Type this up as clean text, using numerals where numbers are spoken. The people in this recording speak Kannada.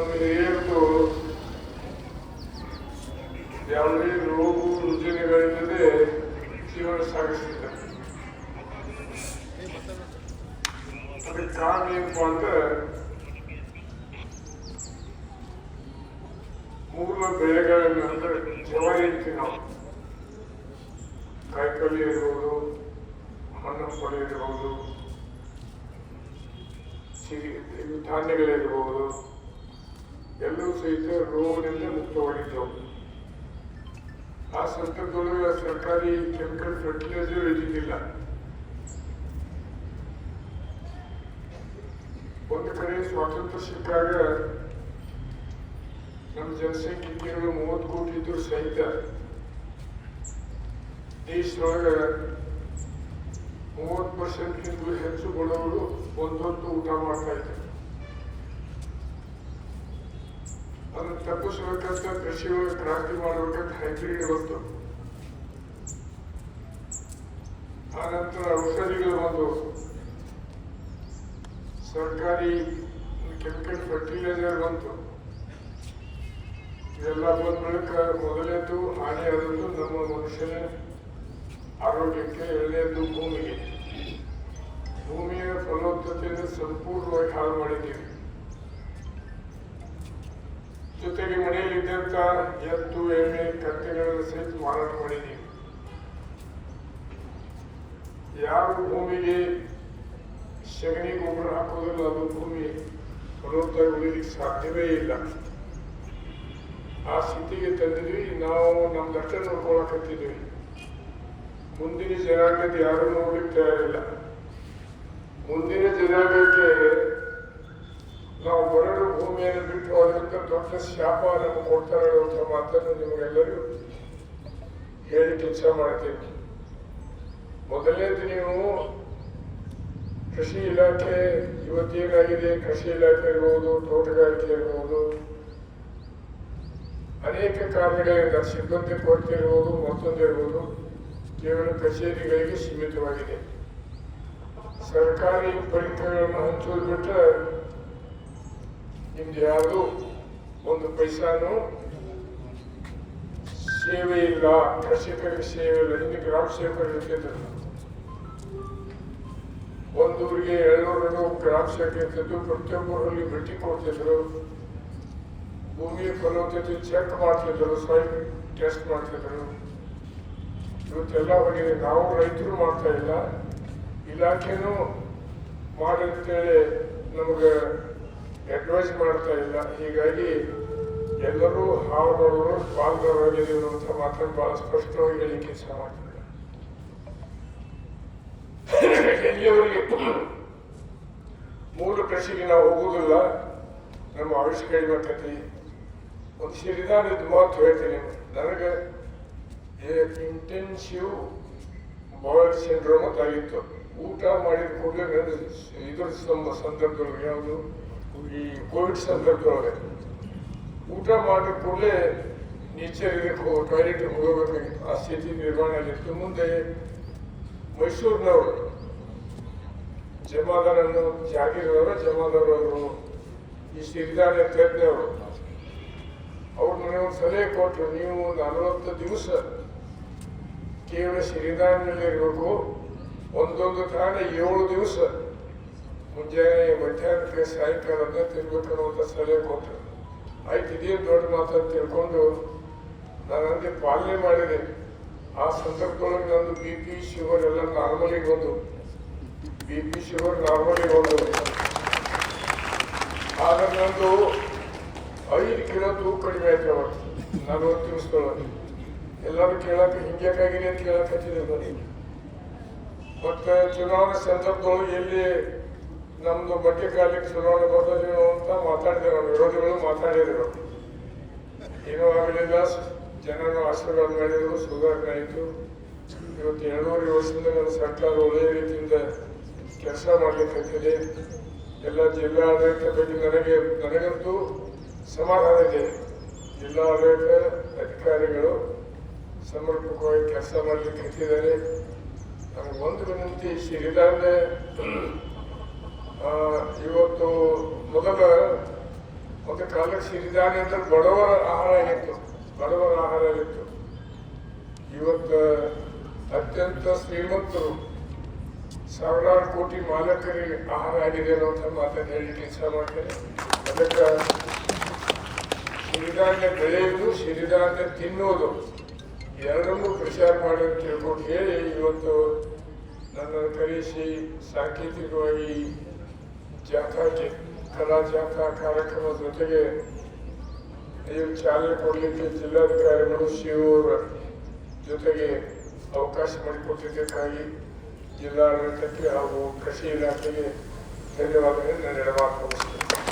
ಹಿರಿಯರದು ಯಾವುದೇ ರೋಗ ರುಜಿನಗಳಿಲ್ಲದೆ ಜೀವನ ಸಾಗಿಸ್ತಿದ್ದಾರೆ. ಅದಕ್ಕೆ ಕಾರಣ ಏನಪ್ಪ ಅಂದ್ರೆ ಮೂಲ ಬೆಳೆಗಳನ್ನು ಅಂದ್ರೆ ಜವಾರಿ ಅಂತೀವಿ ನಾವು. ಕಾಯಿಪಲ್ಯ ಇರ್ಬೋದು, ಹಣ್ಣು ಪೊಳೆ ಇರ್ಬೋದು, ಧಾನ್ಯಗಳಿರ್ಬೋದು, ಎಲ್ಲವೂ ಸಹಿತ ರೋಗದಿಂದ ಮುಕ್ತವಾಗಿದ್ದವು. ಆ ಸಂದರ್ಭದೊಳಗೆ ಸರ್ಕಾರಿ ಕೆಮಿಕಲ್ ಫರ್ಟಿಲೈಸರ್ ಇದ್ದಿದ್ದಿಲ್ಲ. ಒಂದು ಕಡೆ ಸ್ವಾತಂತ್ರ್ಯ ಸಿಕ್ಕಾಗ ನಮ್ಮ ಜನಸಂಖ್ಯೆ ಕೇವಲ 30 ಕೋಟಿ ಇದ್ರೂ ಸಹಿತ ದೇಶದೊಳಗೆ 30% ಹೆಚ್ಚು ಬಡವರು ಒಂದೊಂದು ಊಟ ಮಾಡ್ತಾ ಇದ್ದಾರೆ. ಅದನ್ನು ತಪ್ಪಿಸ್ಬೇಕಂತ ಕೃಷಿ ಒಳಗೆ ಕ್ರಾಂತಿ ಮಾಡಬೇಕಂತ ಹೈಬ್ರಿಡ್ ಬಂತು. ಆ ನಂತರ ಔಷಧಿಗಳು ಬಂದು ಸರ್ಕಾರಿ ಕೆಮಿಕಲ್ ಫರ್ಟಿಲೈಸರ್ ಬಂತು. ಇವೆಲ್ಲ ಬಂದ ಬಳಿಕ ಮೊದಲನೇದು ಹಾನಿ ಆದದ್ದು ನಮ್ಮ ಮನುಷ್ಯನ ಆರೋಗ್ಯಕ್ಕೆ, ಎರಡನೇದು ಭೂಮಿಯ ಫಲವತ್ತತೆಯನ್ನು ಸಂಪೂರ್ಣವಾಗಿ ಹಾಳು ಮಾಡಿದ್ದೀವಿ. ಜೊತೆಗೆ ಮನೆಯಲ್ಲಿದ್ದಂಥ ಎತ್ತು, ಎಮ್ಮೆ, ಕತ್ತೆಗಳನ್ನು ಸಹಿತ ಮಾರಾಟ ಮಾಡಿದ್ದೀವಿ. ಯಾರು ಭೂಮಿಗೆ ಸಗಣಿ ಗೊಬ್ಬರ ಹಾಕೋದಿಲ್ಲ, ಅದು ಭೂಮಿ ಫಲವತ್ತಾಗಿ ಉಳಿಲಿಕ್ಕೆ ಸಾಧ್ಯವೇ ಇಲ್ಲ. ಆ ಸ್ಥಿತಿಗೆ ತಂದಿದ್ವಿ. ನಾವು ನಮ್ದಷ್ಟೇ ನೋಡ್ಕೊಳಕತ್ತಿದ್ವಿ. ಮುಂದಿನ ಜನಾಂಗದ ಯಾರು ನೋಡ್ಲಿಕ್ಕೆ ತಯಾರಿಲ್ಲ. ಮುಂದಿನ ಜನಾಂಗಕ್ಕೆ ನಾವು ಬರಡು ಭೂಮಿಯನ್ನು ಬಿಟ್ಟು ಹೋದಂತ ದೊಡ್ಡ ಶಾಪ ನಮಗೆ ಕೊಡ್ತಾರೆ ಅಂತ ಮಾತನ್ನು ನಿಮಗೆಲ್ಲರಿಗೂ ಹೇಳಿ ಕೆಲಸ ಮಾಡ್ತೀವಿ. ಮೊದಲನೇದು, ನೀವು ಕೃಷಿ ಇಲಾಖೆ ಇವತ್ತೇನಾಗಿದೆ, ಕೃಷಿ ಇಲಾಖೆ ಇರ್ಬೋದು, ತೋಟಗಾರಿಕೆ ಇರ್ಬೋದು, ಅನೇಕ ಕಾರಣಗಳಿಂದ ಸಿಬ್ಬಂದಿ ಕೊರತೆ ಇರ್ಬೋದು, ಮತ್ತೊಂದಿರ್ಬೋದು, ಕೇವಲ ಕಚೇರಿಗಳಿಗೆ ಸೀಮಿತವಾಗಿದೆ. ಸರ್ಕಾರಿ ಪರಿಕರಗಳನ್ನು ಹಂಚೋದು ಬಿಟ್ಟರೆ ನಿಮ್ದು ಯಾವುದೂ ಒಂದು ಪೈಸಾನು ಸೇವೆ ಇಲ್ಲ, ಕೃಷಿಕರಿಗೆ ಸೇವೆ ಇಲ್ಲ. ಹಿಂದೆ ಗ್ರಾಮ ಸೇವಕರು ಇರ್ತಿದ್ರು. ಒಂದೂರಿಗೆ 200 ಗ್ರಾಮ ಸೇವಕ ಇರ್ತಿದ್ರು. ಪ್ರತಿಯೊಬ್ಬರಲ್ಲಿ ಭೇಟಿ ಕೊಡ್ತಿದ್ರು. ಭೂಮಿಯ ಫಲವತ್ತತೆ ಚೆಕ್ ಮಾಡ್ತಿದ್ರು, ಸಾಯಿಲ್ ಟೆಸ್ಟ್ ಮಾಡ್ತಿದ್ರು. ಇವತ್ತೆಲ್ಲ ಹೋಗಿದೆ. ನಾವು ರೈತರು ಮಾಡ್ತಾ ಇಲ್ಲ, ಇಲಾಖೆನೂ ಮಾಡಂತೇಳಿ ನಮಗೆ ಅಡ್ವೈಸ್ ಮಾಡ್ತಾ ಇಲ್ಲ. ಹೀಗಾಗಿ ಎಲ್ಲರೂ ಹಾವುಗಳು ಪಾಲ್ಗೊಳ್ಳೋದಿಲ್ಲ ಅಂತ ಮಾತನ್ನು ಬಹಳ ಸ್ಪಷ್ಟವಾಗಿ ಹೇಳಿ ಕೆಲಸ ಮಾಡ್ತಾರೆ. ಎಲ್ಲಿಯವರೆಗೆ ಮೂಲ ಕೃಷಿಗೆ ನಾವು ಹೋಗುವುದಿಲ್ಲ, ನಮ್ಮ ಆಯುಷ್ ಕಡಿಮೆ. ಒಂದು ಸಿರಿಧಾನ್ಯದ ಮಾತು ಹೇಳ್ತೀನಿ. ನನಗೆ ಇಂಟೆನ್ಸಿವ್ ಬಾಯ್ಲ್ ಸಿಂಡ್ರೋಮ್ ಅಂತ ಆಗಿತ್ತು. ಊಟ ಮಾಡಿದ ಕೂಡಲೇ ಇದ್ರ ಸಂದರ್ಭದೊಳಗೆ, ಯಾವುದು ಈ ಕೋವಿಡ್ ಸಂದರ್ಭದೊಳಗೆ ಊಟ ಮಾಡಿದ ಕೂಡಲೇ ನೀಚರಿಗೆ ಟಾಯ್ಲೆಟ್ ಹೋಗಬೇಕಾಗಿತ್ತು. ಆ ಸ್ಥಿತಿ ನಿರ್ಮಾಣ ಆಗಿತ್ತು. ಮುಂದೆ ಮೈಸೂರಿನವರು ಜಮಾದಾರನ್ನು, ಜಾಗೀರವರು ಜಮಾದಾರವರು, ಈ ಸಿರಿಧಾನ್ಯ ತಜ್ಞರು, ಅವ್ರು ನನಗೆ ಒಂದು ಸಲಹೆ ಕೊಟ್ಟರು. ನೀವು 40 ದಿವಸ ಕೇವಲ ಸಿರಿಧಾನ್ಯದಲ್ಲಿ ಇರಬೇಕು, ಒಂದೊಂದು ಕಾರಣ 7 ದಿವಸ ಮುಂಜಾನೆ, ಮಧ್ಯಾಹ್ನಕ್ಕೆ, ಸಾಯಂಕಾಲ ತಿನ್ಬೇಕನ್ನುವಂಥ ಸಲಹೆ ಕೊಟ್ಟರು. ಆಯ್ತು, ಇದೇನು ದೊಡ್ಡ ಮಾತನ್ನು ತಿಳ್ಕೊಂಡು ನಾನು ಹಂಗೆ ಪಾಲನೆ ಮಾಡಿದೆ. ಆ ಸಂದರ್ಭದೊಳಗೆ ನಂದು BP, ಶುಗರ್ ಎಲ್ಲ ನಾರ್ಮಲಿಗೆ ಬಂದು, BP, ಶುಗರ್ ನಾರ್ಮಲಿಗೆ ಬಂದು. ಆಗ ನಂದು 5 ಕಿಲೋ ತೂಕ ಕಡಿಮೆ ಆಯ್ತು. ಅವಾಗ 40 ದಿವಸದೊಳಗೆ ಎಲ್ಲರೂ ಕೇಳಕ್ಕೆ ಹಿಂಗ್ಯಾಕಾಗಿದೆ ಅಂತ ಕೇಳಕತ್ತಿದ್ರು. ಮತ್ತೆ ಚುನಾವಣೆ ಸಂದರ್ಭದೊಳಗೆ ಎಲ್ಲಿ ನಮ್ದು ಬಗ್ಗೆ ಕಾಲಕ್ಕೆ ಚುನಾವಣೆ ಬರ್ತದೇನೋ ಅಂತ ಮಾತಾಡಿದ್ರು. ನಮ್ಮ ವಿರೋಧಿಗಳು ಮಾತಾಡಿದ್ರು. ಏನೂ ಆಗಲಿಲ್ಲ, ಜನರು ಆಶೀರ್ವಾದ ಮಾಡಿದ್ರು, ಸುಧಾರಣೆ ಆಯಿತು. ಇವತ್ತು 200 ವರ್ಷದಿಂದ ನನ್ನ ಸರ್ಕಾರ ಒಳ್ಳೆಯ ರೀತಿಯಿಂದ ಕೆಲಸ ಮಾಡಲಿಕ್ಕೆ ಎಲ್ಲ ಜಿಲ್ಲಾಡಳಿತ ಬಗ್ಗೆ ನನಗಂತೂ ಸಮಾಧಾನ ಇದೆ. ಜಿಲ್ಲಾಡಳಿತ ಅಧಿಕಾರಿಗಳು ಸಮರ್ಪಕವಾಗಿ ಕೆಲಸ ಮಾಡಲಿಕ್ಕೆ ಹತ್ತಿದ್ದಾರೆ. ನಮಗೆ ಒಂದು ವಿನಂತಿ, ಸಿರಿಧಾನ್ಯ ಇವತ್ತು ಮೊದಲ ಒಂದು ಕಾಲಕ್ಕೆ ಸಿರಿಧಾನ್ಯ ಅಂದ್ರೆ ಬಡವರ ಆಹಾರ ಆಗಿತ್ತು, ಬಡವರ ಆಹಾರ ಆಗಿತ್ತು. ಇವತ್ತು ಅತ್ಯಂತ ಶ್ರೀಮಂತರು ಸಾವಿರಾರು ಕೋಟಿ ಮಾಲಕರಿಗೆ ಆಹಾರ ಆಗಿದೆ ಅನ್ನೋಂಥ ಮಾತನ್ನು ಹೇಳಲಿಕ್ಕೆ ಇಚ್ಛೆ ಮಾಡ್ತೇನೆ. ಅದಕ್ಕೆ ಸಿರಿಧಾನ್ಯ ಬೆಳೆಯುವುದು, ಸಿರಿಧಾನ್ಯ ತಿನ್ನುವುದು ಎರಡನ್ನೂ ಪ್ರಚಾರ ಮಾಡಿ ಅಂತ ತಿಳ್ಕೊಂಡು ಹೇಳಿ ಇವತ್ತು ನನ್ನನ್ನು ಕರೆಸಿ ಸಾಂಕೇತಿಕವಾಗಿ ಜಾಥಾಕ್ಕೆ ಕಲಾ ಜಾಥಾ ಕಾರ್ಯಕ್ರಮದ ಜೊತೆಗೆ ಚಾಲನೆ ಕೊಡಲಿಕ್ಕೆ ಜಿಲ್ಲಾಧಿಕಾರಿಗಳು ಶಿವರ ಜೊತೆಗೆ ಅವಕಾಶ ಮಾಡಿಕೊಟ್ಟಿದ್ದಕ್ಕಾಗಿ ಜಿಲ್ಲಾಡಳಿತಕ್ಕೆ ಹಾಗೂ ಕೃಷಿ ಇಲಾಖೆಗೆ ಧನ್ಯವಾದಗಳನ್ನು ನಾನು ಎಡಮಾಡ್ತೀನಿ.